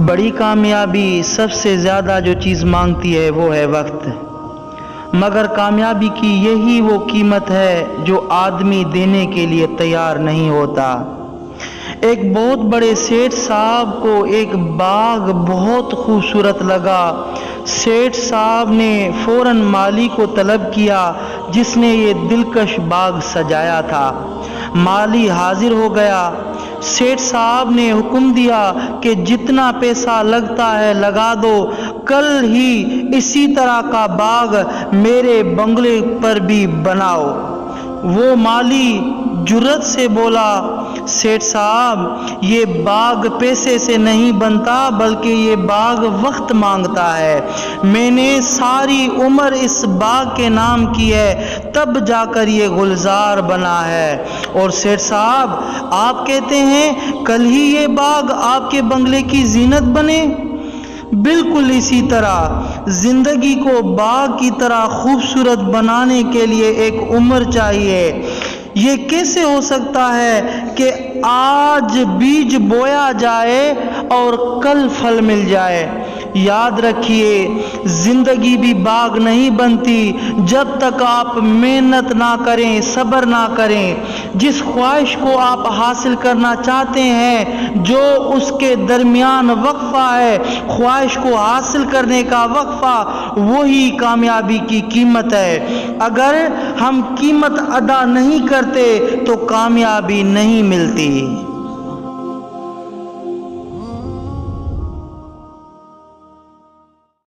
بڑی کامیابی سب سے زیادہ جو چیز مانگتی ہے وہ ہے وقت، مگر کامیابی کی یہی وہ قیمت ہے جو آدمی دینے کے لیے تیار نہیں ہوتا۔ ایک بہت بڑے سیٹھ صاحب کو ایک باغ بہت خوبصورت لگا۔ سیٹھ صاحب نے فوراً مالی کو طلب کیا جس نے یہ دلکش باغ سجایا تھا۔ مالی حاضر ہو گیا۔ سیٹھ صاحب نے حکم دیا کہ جتنا پیسہ لگتا ہے لگا دو، کل ہی اسی طرح کا باغ میرے بنگلے پر بھی بناؤ۔ وہ مالی جرأت سے بولا، سیٹھ صاحب یہ باغ پیسے سے نہیں بنتا بلکہ یہ باغ وقت مانگتا ہے۔ میں نے ساری عمر اس باغ کے نام کی ہے تب جا کر یہ گلزار بنا ہے، اور سیٹھ صاحب آپ کہتے ہیں کل ہی یہ باغ آپ کے بنگلے کی زینت بنے؟ بالکل اسی طرح زندگی کو باغ کی طرح خوبصورت بنانے کے لیے ایک عمر چاہیے۔ یہ کیسے ہو سکتا ہے کہ آج بیج بویا جائے اور کل پھل مل جائے؟ یاد رکھیے زندگی بھی باغ نہیں بنتی جب تک آپ محنت نہ کریں، صبر نہ کریں۔ جس خواہش کو آپ حاصل کرنا چاہتے ہیں، جو اس کے درمیان وقفہ ہے، خواہش کو حاصل کرنے کا وقفہ، وہی کامیابی کی قیمت ہے۔ اگر ہم قیمت ادا نہیں کرتے تو کامیابی نہیں ملتی۔